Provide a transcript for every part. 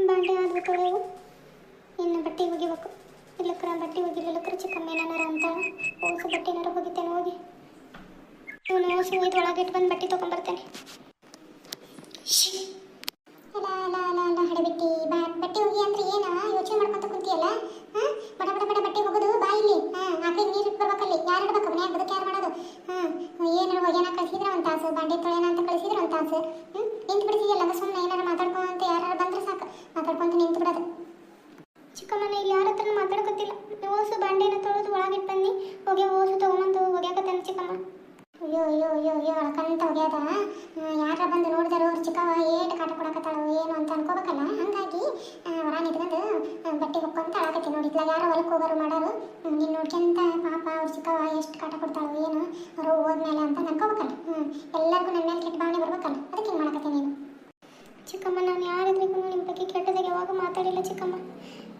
ಬಾಂಡೆ ಆದ್ವು ತೊಳೆವು, ಇನ್ನು ಬಟ್ಟೆ ಒಗಿಬೇಕು. ಇಲ್ಲಕ್ರ ಬಟ್ಟೆ ಒಗಿಲಿಲ್ಲಕ್ರ ಚಿಕ್ಕಮ್ಮ ಏನಾರ ಅಂತಾಳ. ಓಸು ಬಟ್ಟೆನಾರ ಒಗಿತೇನೆ ಹೋಗಿ. ಇವನು ಓಸು ಒಯ್ದು ಒಳಗಿಟ್ಟು ಬಂದು ಬಟ್ಟೆ ತೊಗೊಂಬರ್ತೇನೆ. ಅಲ್ಲ ಅಲ್ಲ ಅಲ್ಲ ಅಲ್ಲ ಹಡಬಿಟ್ಟಿ ಬಟ್ಟೆ ಹೋಗಿ ಅಂದ್ರೆ ಏನ ಯೋಚನೆ ಮಾಡ್ಕೊಂತ ಕುಂತಿಯಲ್ಲ? ಬಡ ಬಡ ಬಡ ಬಟ್ಟೆ ಹೋಗೋದು ಬಾ ಇಲ್ಲಿ. ಆಕಡೆ ನೀರು ಇಟ್ಟು ಬರ್ಬೇಕಲ್ಲಿ. ಯಾರು ಇಡ್ಬೇಕು ಮನ್ಯಾಗ ಬದುಕು ಯಾರು ಮಾಡೋದು? ಏನಾರ ಒಗ್ಯಾನ ಕಳಿಸಿದ್ರೆ ಒಂದು ತಾಸು, ಬಾಂಡೆ ತೊಳೆನ ಅಂತ ಕಳಿಸಿದ್ರೆ ಒಂದು ತಾಸು. ನಿಂತು ಬಿಡ್ತಿದೆಯಲ್ಲ ಸುಮ್ಮನೆ ಏನಾರು ಮಾತಾಡ್ಕೊಂತ ಯಾರು ಬಂದ್ರೆ ಸಾಕು, ಮಾತಾಡ್ಕೊಂತ ನಿಂತು ಬಿಡೋದು. ಚಿಕ್ಕಮ್ಮನ ಇಲ್ಲಿ ಯಾರ ಹತ್ರ ಮಾತಾಡ್ಕೊತಿಲ್ಲ. ಓಸು ಬಾಂಡೆನ ತೊಳೆದು ಒಳಗಿಟ್ಟು ಬನ್ನಿ, ಹೊಗೆ ಓಸು ತೊಗೊಂಬಂದು ಹೊಗ್ಯಾಕತ್ತಾನೆ ಚಿಕ್ಕಮ್ಮ. ಅಯ್ಯೋ ಅಯ್ಯೋ ಅಯ್ಯೋ ಅಯ್ಯೋ ಅಳ್ಕಂತ ಹೋಗ್ಯಾದ. ಯಾರ ಬಂದು ನೋಡಿದಾರೋ ಅವ್ರು ಚಿಕ್ಕವ ಏಟು ಕಾಟ ಕೊಡಕತ್ತಾಳು ಏನು ಅಂತ ಅನ್ಕೋಬೇಕಲ್ಲ. ಹಾಗಾಗಿ ಹೊರ ನಿಂತ್ಕೊಂಡು ಬಟ್ಟೆ ಹೊಕ್ಕೊಂತ ಅಳಕತ್ತಿ ನೋಡಿದ್ಲ. ಯಾರೋ ಹೊಲಕ್ಕೆ ಹೋಗೋರು ಮಾಡೋರು ನೀನು ನೋಡ್ಕೊಂತ ಪಾಪ ಅವ್ರು ಚಿಕ್ಕವ ಎಷ್ಟು ಕಾಟ ಕೊಡ್ತಾಳು ಏನು ಅವರು ಹೋದ್ಮೇಲೆ ಅಂತ ಅನ್ಕೋಬೇಕಲ್ಲ. ಎಲ್ಲರಿಗೂ ನನ್ನ ಮೇಲೆ ಕೆಟ್ಟ ಭಾವನೆ ಬರ್ಬೇಕಲ್ಲ, ಅದಕ್ಕೆ ಹಿಂಗೆ ಮಾಡಕತ್ತೀನಿ ನೀನು. ಚಿಕ್ಕಮ್ಮ ನಾನು ಯಾರಿದ್ರಿಗೂ ನಿಮ್ಮ ಬಗ್ಗೆ ಕೆಟ್ಟದಾಗ ಯಾವಾಗ ಮಾತಾಡಿಲ್ಲ ಚಿಕ್ಕಮ್ಮ.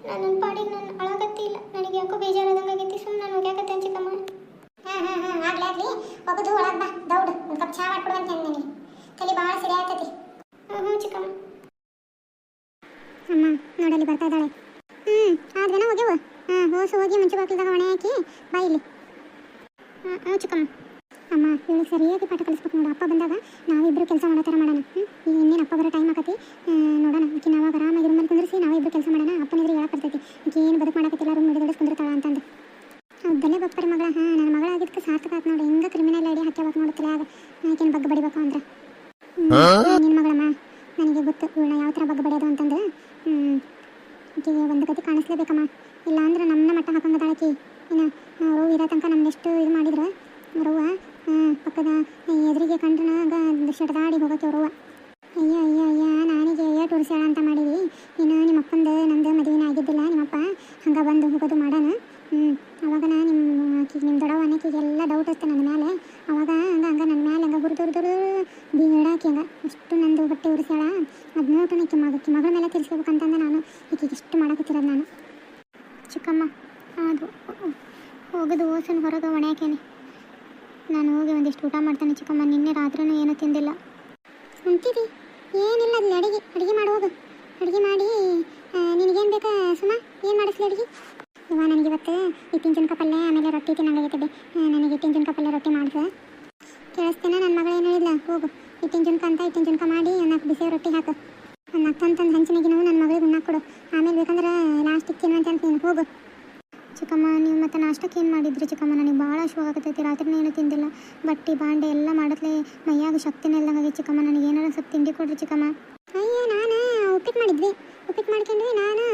ನಾನು ನನ್ನ ಪಾಡಿಗೆ ನಾನು ಅಳಗತ್ತಿ ಇಲ್ಲ. ನನಗೆ ಯಾಕೋ ಬೇಜಾರಾದಂಗೆ ಆಗೈತಿ. ಸುಮ್ಮನೆ ನಾನು ಹೋಗ್ಯಾಕತ್ತೇನೆ ಚಿಕ್ಕಮ್ಮ. ಆಗ್ಲಿ ಆಗ್ಲಿ ಹೋಗೋದು ಒಳಗೆ ಬಾ ದೌಡು ಒಂದು ಕಪ್ ಚಹಾ ಮಾಡ್ಕೊಡುವಂತೆ ನನಗೆ ತಲೆ ಭಾಳ ಸರಿ ಆಗ್ತೈತಿ. ಚಿಕ್ಕಮ್ಮ. ಅಮ್ಮ ನೋಡಲ್ಲಿ ಬರ್ತಾ ಇದ್ದಾಳೆ. ಆದ್ವೇನ ಹೋಗ್ಯವು. ಹೋಸು ಹೋಗಿ ಮುಂಚೆ ಬಾಕ್ಲಿದಾಗ ಒಣೆ ಹಾಕಿ ಬಾ ಇಲ್ಲಿ. ಚಿಕ್ಕಮ್ಮ. ಅಮ್ಮ ಇವಳು ಸರಿಯಾಗಿ ಪಾಠ ಕಲಿಸ್ಬೇಕು ನೋಡು. ಅಪ್ಪ ಬಂದಾಗ ನಾವಿಬ್ಬರು ಕೆಲಸ ಮಾಡೋ ಥರ ಮಾಡೋಣ. ಈಗ ಇನ್ನೇನು ಅಪ್ಪ ಬರೋ ಟೈಮ್ ಆಕತಿ ನೋಡೋಣ. ಈಕೆ ನಾವಾಗ ಆರಾಮಾಗಿ ರೂಮಲ್ಲಿ ಕುಂದ್ರಿಸಿ ನಾವಿಬ್ಬರು ಕೆಲಸ ಮಾಡೋಣ. ಅಪ್ಪನಿದ್ರೆ ಹೇಳಕ್ಕೆ ಬರ್ತೈತಿ ಈಕೆ ಏನು ಬದುಕು ಮಾಡಕತ್ತಿಲ್ಲ ರೂಮ್ ನೋಡಿ ಕುಂದಿರ್ತಾಳ ಅಂತಂದು. ಬೆಲೆ ಬಪ್ಪರಿ ಮಗಳ. ನನ್ನ ಮಗಳಾಗಿದ್ದಕ್ಕೆ ಸಾರ್ಥಕ ಆಯ್ತು ನೋಡಿ. ಹಿಂಗೆ ಕ್ರಿಮಿನಲ್ ಐಡಿ ಹಾಕ್ಯಾವಾಗ ನೋಡುತ್ತಲ್ಲ ಆಗ ಈಕೆನು ಬಗ್ಗ ಬಡಿಬೇಕು ಅಂದ್ರೆ. ನಿನ್ನ ಮಗಳಮ್ಮ ನನಗೆ ಗೊತ್ತು ಇವಳನ್ನ ಯಾವ ಥರ ಬಗ್ಗ ಬಡಿಯೋದು ಅಂತಂದು. ಈಕೆಗೆ ಒಂದು ಗತಿ ಕಾಣಿಸ್ಲೇಬೇಕಮ್ಮ, ಇಲ್ಲ ಅಂದ್ರೆ ನಮ್ಮನ್ನ ಮಟ್ಟ ಹಾಕಂಗದಾಳಕಿ. ಇನ್ನು ರೋವ್ ಇರೋ ತನಕ ನಮ್ಮನ್ನೆಷ್ಟು ಇದು ಮಾಡಿದ್ರೆ ರೋವ ಪಕ್ಕದ ಎದುರಿಗೆ ಕಂಡ್ರನಾಗ ಶೆಡ್ದಾಡಿ ಹೋಗೋಕೆ ರೋವ. ಅಯ್ಯೋ ಅಯ್ಯೋ ಅಯ್ಯ ನಾನಿಗೆ ಏಟು ಉರ್ಸ್ಯಾಳ ಅಂತ ಮಾಡೀವಿ. ಇನ್ನು ನಿಮ್ಮ ಅಪ್ಪಂದು ನಂದು ಮದುವೆನೇ ಆಗಿದ್ದಿಲ್ಲ. ನಿಮ್ಮಪ್ಪ ಹಂಗೆ ಬಂದು ಹೋಗೋದು ಮಾಡೋಣ. ಅವಾಗ ನಿಮ್ಮ ದೊಡ್ಡವ ಅನ್ನಕ್ಕಿಗೆಲ್ಲ ಡೌಟ್ ಹಚ್ತೆ ನನ್ನ ಮೇಲೆ. ಅವಾಗ ಹಂಗೆ ನನ್ನ ಮೇಲೆ ಹಂಗೆ ಹುರಿದೊರ್ದೊರು ಬೀಡಾಕಿ ಹಂಗೆ ಅಷ್ಟು ನಂದು ಬಟ್ಟೆ ಉರಿಸ್ಯಾಳ. ಅದು ನೋಟು ಈಕೆ ಮಗಳ ಮೇಲೆ ತಿರ್ಸ್ಕೋಬೇಕಂತಂದು ನಾನು ಈಕೆಗೆ ಇಷ್ಟು ಮಾಡಕತ್ತಿರೋದು ನಾನು. ಚಿಕ್ಕಮ್ಮ ಅದು ಹೋಗೋದು ಓಸನ್ ಹೊರಗೆ ಒಣೆಯಾಕೇನೆ. ನಾನು ಹೋಗಿ ಒಂದಿಷ್ಟು ಊಟ ಮಾಡ್ತೇನೆ ಚಿಕ್ಕಮ್ಮ. ನಿನ್ನೆ ರಾತ್ರಿನೂ ಏನೂ ತಿಂದಿಲ್ಲ. ಉಂಟಿದಿ ಏನಿಲ್ಲ ಅಲ್ಲಿ ಅಡುಗೆ ಮಾಡಿ ಹೋಗು. ಅಡುಗೆ ಮಾಡಿ ನಿನಗೇನು ಬೇಕಾ ಸುಮ್ಮ? ಏನು ಮಾಡಿಸ್ಲಿ ಅಡುಗೆ? ಇವ ನನಗಿವತ್ತು ಹಿಟ್ಟಿನ ಜುನ್ಕ ಪಲ್ಯ ಆಮೇಲೆ ರೊಟ್ಟಿ ತಿನ್ನಂಗಾಗೈತೆ. ನನಗೆ ಹಿಟ್ಟಿನ ಜುನ್ಕ ಪಲ್ಯ ರೊಟ್ಟಿ ಮಾಡಿಸು. ಕೇಳಿಸ್ತೇನೆ ನನ್ನ ಮಗಳು ಏನೂ ಇಲ್ಲ. ಹೋಗು ಹಿಟ್ಟಿನ ಜುನ್ಕ ಅಂತ ಹಿಟ್ಟಿನ ಜುನ್ಕ ಮಾಡಿ 4 ಬಿಸಿ ರೊಟ್ಟಿ ಹಾಕು. 4 ತಂದು ಹಂಚಿನಾಗಿ ನಾವು ನನ್ನ ಮಗಳಿಗೆ ಉಣ್ಣಾಕ ಕೊಡು. ಆಮೇಲೆ ಬೇಕಂದ್ರೆ ಲಾಸ್ಟಿಗೆ ತಿನ್ನುವಂತೆ ಅಂತ ನೀನು ಹೋಗು. ಚಿಕ್ಕಮ್ಮ ನೀವು ಮತ್ತೆ ನಾಷ್ಟಕ್ಕೆ ಏನು ಮಾಡಿದ್ರಿ ಚಿಕ್ಕಮ್ಮ? ನನಗೆ ಭಾಳ ಹಶ್ವಾಗತ್ತೈತಿ. ರಾತ್ರಿನೇ ಏನೂ ತಿಂದಿಲ್ಲ. ಬಟ್ಟೆ ಬಾಂಡೆ ಎಲ್ಲ ಮಾಡತ್ಲೆ ಮೈಯಾಗ ಶಕ್ತಿನೇ ಇಲ್ದಂಗೆ ಚಿಕ್ಕಮ್ಮ. ನನಗೆ ಏನಾರ ಸ್ವಲ್ಪ ತಿಂಡಿ ಕೊಡ್ರಿ ಚಿಕ್ಕಮ್ಮ. ಅಯ್ಯೋ ನಾನು ಉಪ್ಪಿಟ್ಟು ಮಾಡಿದ್ವಿ. ಉಪ್ಪಿಟ್ಟು ಮಾಡ್ಕೊಂಡ್ವಿ. ನಾನು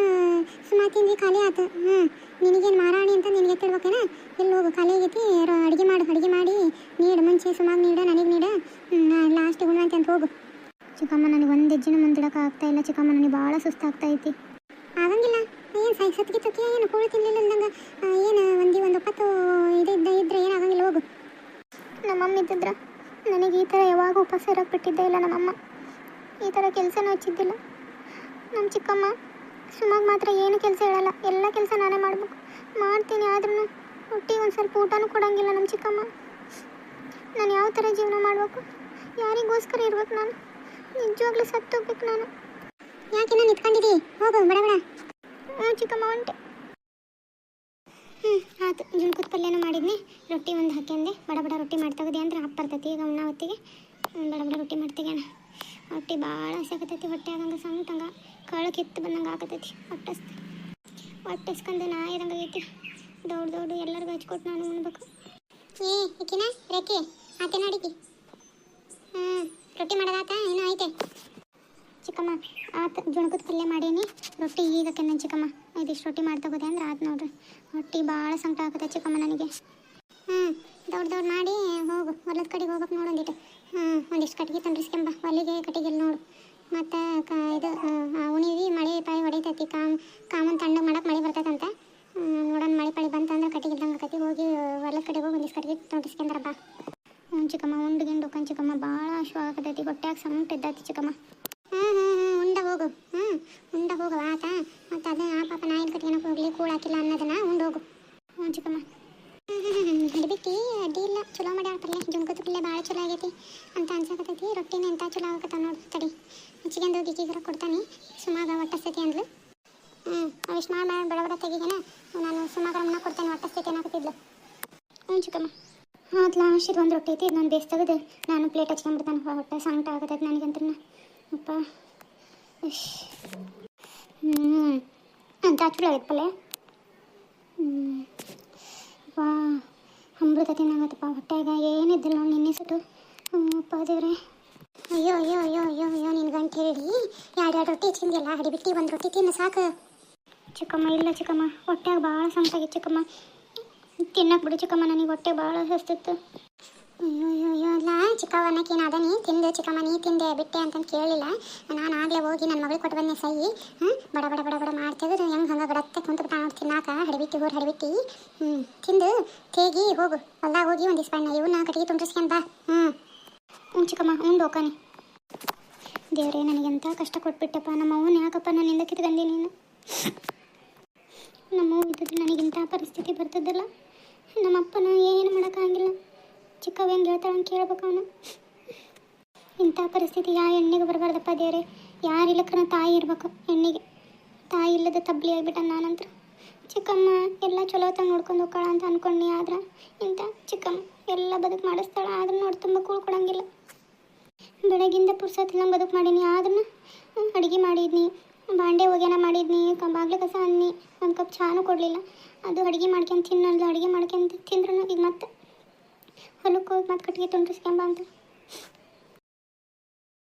ಸುಮಾರು ತಿಂದ್ವಿ ಖಾಲಿ ಆಯ್ತು. ನಿನಗೇನು ಮಾರಾಣಿ ಅಂತ ನಿನಗೆ ತಿಳ್ಬೇಕೇನ? ಇಲ್ಲಿ ಹೋಗು ಖಾಲಿ ಆಗೈತಿ. ಅಡುಗೆ ಮಾಡಿ ನೀಡು. ಮುಂಚೆ ಸುಮಾರು ನೀಡು, ನನಗೆ ನೀಡು. ಲಾಸ್ಟಿಗೆ ಉಣ್ಣುವಂತೆ ಅಂತ ಹೋಗು. ಚಿಕ್ಕಮ್ಮ ನನಗೆ ಒಂದು ಹೆಜ್ಜೆನೂ ಮುಂದಿಡೋಕೆ ಆಗ್ತಾ ಇಲ್ಲ ಚಿಕ್ಕಮ್ಮ. ನನಗೆ ಭಾಳ ಸುಸ್ತಾಗ್ತಾಯಿತಿ. ಆಗಂಗಿಲ್ಲ. ಏನು ಸತ್ತಿಗೆ ಏನು ಕೂಳು ತಿನ್ನಲಿಲ್ಲ ಅಂದಂಗೆ ಏನು ಒಂದು ಒಪ್ಪತ್ತು ಇದ್ರೆ ಏನಾಗಂಗಿಲ್ಲ. ಹೋಗು. ನಮ್ಮಮ್ಮ ಇದ್ದಿದ್ರೆ ನನಗೆ ಈ ಥರ ಯಾವಾಗ ಉಪವಾಸ ಇರೋಕೆ ಬಿಟ್ಟಿದ್ದೇ ಇಲ್ಲ. ನಮ್ಮಮ್ಮ ಈ ಥರ ಕೆಲಸನೂ ಹಚ್ಚಿದ್ದಿಲ್ಲ. ನಮ್ಮ ಚಿಕ್ಕಮ್ಮ ಸುಮಾರು ಮಾತ್ರ ಏನು ಕೆಲಸ ಹೇಳಲ್ಲ. ಎಲ್ಲ ಕೆಲಸ ನಾನೇ ಮಾಡಬೇಕು. ಮಾಡ್ತೀನಿ, ಆದ್ರೂ ಒಟ್ಟಿಗೆ ಒಂದು ಸ್ವಲ್ಪ ಊಟನೂ ಕೊಡೋಂಗಿಲ್ಲ ನಮ್ಮ ಚಿಕ್ಕಮ್ಮ. ನಾನು ಯಾವ ಥರ ಜೀವನ ಮಾಡಬೇಕು? ಯಾರಿಗೋಸ್ಕರ ಇರ್ಬೇಕು ನಾನು? ನಿಜವಾಗ್ಲೂ ಸತ್ತೋಗ್ಬೇಕು ನಾನು. ಯಾಕೆ ನಾನು ನಿಂತ್ಕೊಂಡಿದ್ದೀ? ಹೋಗು ಬಡ ಬಡ. ಚಿಕ್ಕಮ್ಮ ಹೊಂಟೆ. ಆಯ್ತು. ಜುಣ್ಕದ ಪಲ್ಯನೂ ಮಾಡಿದ್ನಿ. ರೊಟ್ಟಿ ಒಂದು ಹಾಕ್ಯಂದೆ. ಬಡ ಬಡ ರೊಟ್ಟಿ ಮಾಡಿ ತೆಗ್ದೆ ಅಂದ್ರೆ ಹಪ್ಪು ಬರ್ತೈತಿ. ಈಗ ಉಣ್ಣ ಹೊತ್ತಿಗೆ ಬಡ ಬಡ ರೊಟ್ಟಿ ಮಾಡ್ತೀಗಣ. ರೊಟ್ಟಿ ಭಾಳ ಹಸಾಕತ್ತೈತಿ. ಹೊಟ್ಟೆ ಆಗಂಗೆ ಸಂಗಟಂಗೆ ಕಳು ಕಿತ್ತು ಬಂದಂಗೆ ಆಗತೈತಿ. ಹೊಟ್ಟೆಸ್ಕೊಂಡು ನಾ ಇರಂಗೆ ಆಗೈತಿ. ದೌಡು ಎಲ್ಲರಿಗೂ ಹಚ್ಕೊಟ್ಟು ನಾನು ಉಣ್ಬೇಕು. ಈಕಿನ ರೇಖೆ ಆತೆ ನೋಡಿಕಿ. ರೊಟ್ಟಿ ಮಾಡೋದಾತ ಏನೋ ಐತೆ ಚಿಕ್ಕಮ್ಮ. ಆತು ಜುಣ್ಕದ ಪಲ್ಯ ಮಾಡೀನಿ. ರೊಟ್ಟಿ ಈಗ ಕೆನ್ನ ಚಿಕ್ಕಮ್ಮ. ಇದಿಷ್ಟು ರೊಟ್ಟಿ ಮಾಡಿ ತಗೋದೆ ಅಂದ್ರೆ ಆತು ನೋಡ್ರಿ. ಹೊಟ್ಟೆ ಭಾಳ ಸಂಕಟ ಆಗುತ್ತೆ ಚಿಕ್ಕಮ್ಮ ನನಗೆ. ದೌಡ್ ಮಾಡಿ ಹೋಗು. ಹೊಲದ ಕಡೆಗೆ ಹೋಗ್ಬೇಕು ನೋಡು. ಒಂದಿಷ್ಟು ಕಟ್ಟಿಗೆ ತಂದ್ರಿಸ್ಕೊಂಬ. ಹೊಲಿಗೆ ಕಟ್ಟಿಗೆಲ್ಲಿ ನೋಡು. ಮತ್ತು ಇದು ಉಣಿವಿ ಮಳೆ ಪಾಯಿ ಹೊಡಿತೈತಿ. ಕಾಮನ್ ತಣ್ಣಗೆ ಮಾಡಕ್ಕೆ ಮಳೆ ಬರ್ತೈತಂತ. ನೋಡೋಣ ಮಳೆ ಪಾಳಿ ಬಂತಂದ್ರೆ ಕಟ್ಟಿಗೆ ಇದ್ದಂಗೆ ಆಕತಿ. ಹೋಗಿ ಹೊಲದ ಕಡೆಗೆ ಹೋಗಿ ಒಂದಿಷ್ಟು ಕಟ್ಟಿಗೆ ತಂದ್ರಿಸ್ಕೊಂಡ್ರ ಬಾ. ಚಿಕ್ಕಮ್ಮ ಉಂಡ್ಗಿಂಡು ಹೋಗ್ಕೊಂಡು ಚಿಕ್ಕಮ್ಮ. ಭಾಳ ಹಶ್ವ ಆಗತೈತಿ. ಹೊಟ್ಟೆಯಾಗ ಸಂಕಟ ಇದ್ದೈತಿ ಚಿಕ್ಕಮ್ಮ. ಉಂಡ ಹೋಗು. ಉಂಡ ಹೋಗು ಆತ. ಮತ್ತು ಅದು ಆ ಪಾಪ ನಾಯಿನ ಕಟ್ಕೊಳಕ್ಕೆ ಹೋಗಲಿ ಕೂಳು ಹಾಕಿಲ್ಲ ಅನ್ನೋದನ್ನ ಉಂಡು ಹೋಗು. ಚಿಕ್ಕಮ್ಮ. ಹಿಡಿಬಿಟ್ಟು ಅಡ್ಡಿ ಇಲ್ಲ. ಚಲೋ ಮಾಡ್ಯಾಳ ಪಲ್ಯ. ಜುಣ್ಕದ ಪಲ್ಯ ಭಾಳ ಚಲೋ ಚಲೋ ಆಗೈತಿ ಅಂತ ಅನ್ಸಕತ್ತೈತಿ. ರೊಟ್ಟಿನ ಎಂತ ಚಲೋ ಆಗತ್ತ ನೋಡಿ ತಡಿ ಹೆಚ್ಚಿಗೆಂದು ಹೋಗಿ ಕೊಡ್ತಾನೆ. ಸುಮಾಗ ಹೊಟ್ಟಸ್ತೈತಿ ಅಂದ್ಲು. ಅವಿಷ್ಟು ಮಾಡಿ ಬಡ ತೆಗಿಗೇನ ನಾನು ಸುಮಾಗರಮ್ಮನ ಕೊಡ್ತೇನೆ ಹೊಟ್ಟಸ್ತೈತಿ ಏನಾಗತ್ತಿದ್ಲು. ಹ್ಞೂ ಚಿಕ್ಕಮ್ಮ. ಅದು ಲಾಸ್ಟ್ ಒಂದು ರೊಟ್ಟಿ ಐತಿ ನಾನು ಬೇಸ್ ತೆಗೆದು ನಾನು ಪ್ಲೇಟ್ ಹಚ್ಕೊಂಡ್ಬಿಡ್ತಾನೆ. ಹೊಟ್ಟೆ ಸಂಕಟ ಆಗತೈತಿ ನನಗಂತ ಅಪ್ಪ. ಅಂತ ಚಲೋ ಆಗೈತೆ ಪಲ್ಯ. ವಾ ಅಮೃತ ತಿನ್ನಾಗತ್ತಪ್ಪ ಹೊಟ್ಟೆಗ ಏನಿದ್ದಿಲ್ಲ ನೋಡಿ ನಿನ್ನೆ ಸುಟ್ಟು. ಅಪ್ಪ ದೇವ್ರೆ. ಅಯ್ಯೋ ಅಯ್ಯೋ ಅಯ್ಯೋ ಅಯ್ಯೋ ಅಯ್ಯೋ ನಿನ್ನ ಗಂಟು ಹೇಳಿ ಎರಡು ರೊಟ್ಟಿ ಹಚ್ಚಿಂದಿಲ್ಲ ಹಡಿಬಿಟ್ಟು ಒಂದು ರೊಟ್ಟಿ ತಿನ್ನು ಸಾಕು. ಚಿಕ್ಕಮ್ಮ ಇಲ್ಲ ಚಿಕ್ಕಮ್ಮ ಹೊಟ್ಟೆಗೆ ಭಾಳ ಸಂಕಟಾಗಿತ್ತು ಚಿಕ್ಕಮ್ಮ. ತಿನ್ನಕ್ಕೆ ಬಿಡು ಚಿಕ್ಕಮ್ಮ ನನಗೆ ಹೊಟ್ಟೆ ಭಾಳ ಹಸ್ತಿತ್ತು. ಅಯ್ಯೋ ಅಯ್ಯೋ ಅಯ್ಯೋ ಅಲ್ಲ ಚಿಕ್ಕವ್ವ ಅನ್ನಕ್ಕೇನು ಅದನಿ ತಿಂದೆ ಚಿಕ್ಕಮ್ಮ ನೀ ತಿಂದೆ ಬಿಟ್ಟೆ ಅಂತಂದು ಕೇಳಲಿಲ್ಲ. ನಾನು ಆಗಲೇ ಹೋಗಿ ನನ್ನ ಮಗಳಿಗೆ ಕೊಟ್ಟು ಬಂದೆ ಸೈ. ಬಡ ಬಡ ಬಡ ಬಡ ಮಾಡ್ತಿದ್ರು ಹೆಂಗೆ ಹಂಗೆ ಗಡತ್ತೆ ಕುಂತ್ಬಿಟ್ಟು ನೋಡಿ ತಿನ್ನಾಕ ಹಡಿಬಿಟ್ಟು ಊರು ಹಡಿಬಿಟ್ಟು. ತಿಂದು ತೇಗಿ ಹೋಗು ಹೊಲ್ದಾಗ ಹೋಗಿ ಒಂದು ಇಸ್ಪಣ್ಣ ಇವನ್ನ ಕಟ್ಟಿಗೆ ತುಂಬಿಸ್ಕೊಂಡ್ ಬಾ. ಹ್ಞೂ ಚಿಕ್ಕಮ್ಮ ಉಂಡು ಹೋಕಾನೆ. ದೇವರೇ ನನಗೆಂತ ಕಷ್ಟ ಕೊಟ್ಬಿಟ್ಟಪ್ಪ. ನಮ್ಮ ಅವ್ವನ ಯಾಕಪ್ಪ ನನ್ನಿಂದ ಕಿತ್ಕಂಡಿ ನೀನು. ನಮ್ಮವ್ವ ಇದ್ದಿದ್ದು ನನಗಿಂಥ ಪರಿಸ್ಥಿತಿ ಬರ್ತದಲ್ಲ. ನಮ್ಮಪ್ಪನ ಏನು ಮಾಡೋಕ್ಕಾಗಿಲ್ಲ. ಚಿಕ್ಕವ ಹೆಂಗೆ ಹೇಳ್ತಾಳಂಗೆ ಕೇಳ್ಬೇಕು ಅವನು. ಇಂಥ ಪರಿಸ್ಥಿತಿ ಯಾವ ಹೆಣ್ಣಿಗೆ ಬರಬಾರ್ದಪ್ಪ ದೇವರೇ. ಯಾರಿಲ್ಲಕ್ರ ತಾಯಿ ಇರ್ಬೇಕು ಹೆಣ್ಣಿಗೆ. ತಾಯಿ ಇಲ್ಲದ ತಬ್ಲಿ ಆಗಿಬಿಟ್ಟ ನಾನಂತರ. ಚಿಕ್ಕಮ್ಮ ಎಲ್ಲ ಚಲೋ ತಂಗ ನೋಡ್ಕೊಂಡು ಹೋಗ್ಕೊಳ್ಳ ಅಂತ ಅಂದ್ಕೊಂಡು ಆದ್ರೆ ಇಂಥ ಚಿಕ್ಕಮ್ಮ ಎಲ್ಲ ಬದುಕು ಮಾಡಿಸ್ತಾಳೆ. ಆದ್ರೂ ನೋಡಿ ತುಂಬ ಕೂಳ್ಕೊಡಂಗಿಲ್ಲ. ಬೆಳಗಿಂದ ಪುರ್ಸತ್ತಿಲ್ಲ ಬದುಕು ಮಾಡೀನಿ. ಆದ್ರೂ ಅಡುಗೆ ಮಾಡಿದ್ನಿ, ಬಾಂಡೆ ಒಗ್ಯಾನ ಮಾಡಿದ್ನಿ, ಬಾಗ್ಲು ಕಸ ಅನ್ನಿ, ಒಂದು ಕಪ್ ಚಾನು ಕೊಡಲಿಲ್ಲ. ಅದು ಅಡುಗೆ ಮಾಡ್ಕೊಂಡು ತಿನ್ನಲ್ಲ. ಅಡುಗೆ ಮಾಡ್ಕೊಂಡು ತಿಂದ್ರೂ ಈಗ ಮತ್ತೆ ಹೊಲಕ್ಕೆ ಹೋಗಿ ಮತ್ತೆ ಕಟ್ಟಿಗೆ ತುಂಬಿಸ್ಕೊಂಬ ಅಂತ